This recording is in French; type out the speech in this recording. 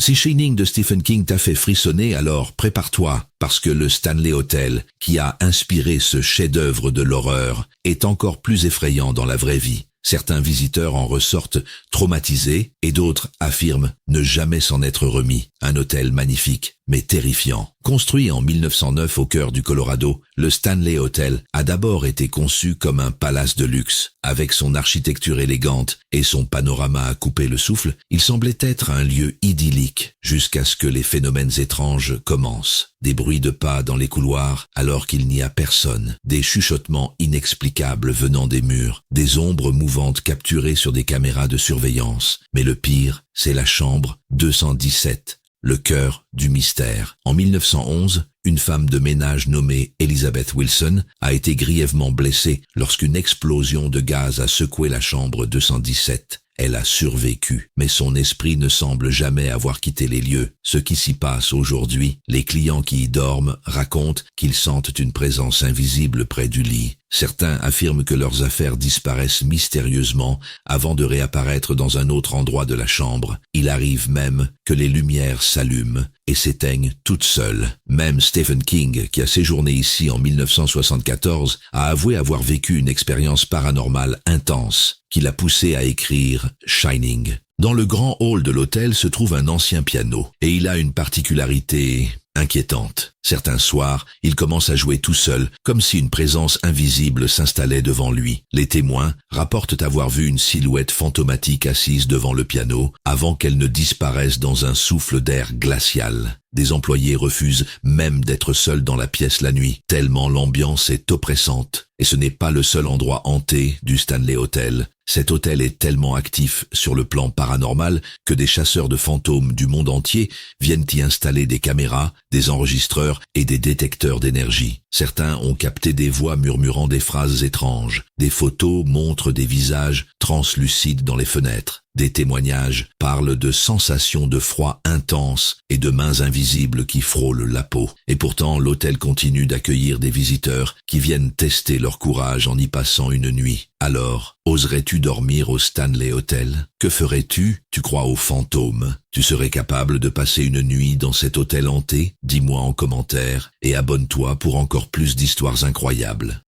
Si Shining de Stephen King t'a fait frissonner, alors prépare-toi, parce que le Stanley Hotel, qui a inspiré ce chef-d'œuvre de l'horreur, est encore plus effrayant dans la vraie vie. Certains visiteurs en ressortent traumatisés et d'autres affirment ne jamais s'en être remis. Un hôtel magnifique, mais terrifiant. Construit en 1909 au cœur du Colorado, le Stanley Hotel a d'abord été conçu comme un palace de luxe. Avec son architecture élégante et son panorama à couper le souffle, il semblait être un lieu idyllique, jusqu'à ce que les phénomènes étranges commencent. Des bruits de pas dans les couloirs alors qu'il n'y a personne, des chuchotements inexplicables venant des murs, des ombres mouvantes capturées sur des caméras de surveillance. Mais le pire, c'est la chambre 217. Le cœur du mystère. En 1911, une femme de ménage nommée Elizabeth Wilson a été grièvement blessée lorsqu'une explosion de gaz a secoué la chambre 217. Elle a survécu, mais son esprit ne semble jamais avoir quitté les lieux. Ce qui s'y passe aujourd'hui, les clients qui y dorment racontent qu'ils sentent une présence invisible près du lit. Certains affirment que leurs affaires disparaissent mystérieusement avant de réapparaître dans un autre endroit de la chambre. Il arrive même que les lumières s'allument et s'éteignent toutes seules. Même Stephen King, qui a séjourné ici en 1974, a avoué avoir vécu une expérience paranormale intense qui l'a poussé à écrire Shining. Dans le grand hall de l'hôtel se trouve un ancien piano, et il a une particularité inquiétante. Certains soirs, il commence à jouer tout seul, comme si une présence invisible s'installait devant lui. Les témoins rapportent avoir vu une silhouette fantomatique assise devant le piano, avant qu'elle ne disparaisse dans un souffle d'air glacial. Des employés refusent même d'être seuls dans la pièce la nuit, tellement l'ambiance est oppressante. Et ce n'est pas le seul endroit hanté du Stanley Hotel. Cet hôtel est tellement actif sur le plan paranormal que des chasseurs de fantômes du monde entier viennent y installer des caméras, des enregistreurs et des détecteurs d'énergie. Certains ont capté des voix murmurant des phrases étranges. Des photos montrent des visages translucides dans les fenêtres. Des témoignages parlent de sensations de froid intense et de mains invisibles qui frôlent la peau. Et pourtant, l'hôtel continue d'accueillir des visiteurs qui viennent tester leur courage en y passant une nuit. Alors, oserais-tu dormir au Stanley Hotel? Que ferais-tu? Tu crois aux fantômes? Tu serais capable de passer une nuit dans cet hôtel hanté? Dis-moi en commentaire et abonne-toi pour encore plus d'histoires incroyables.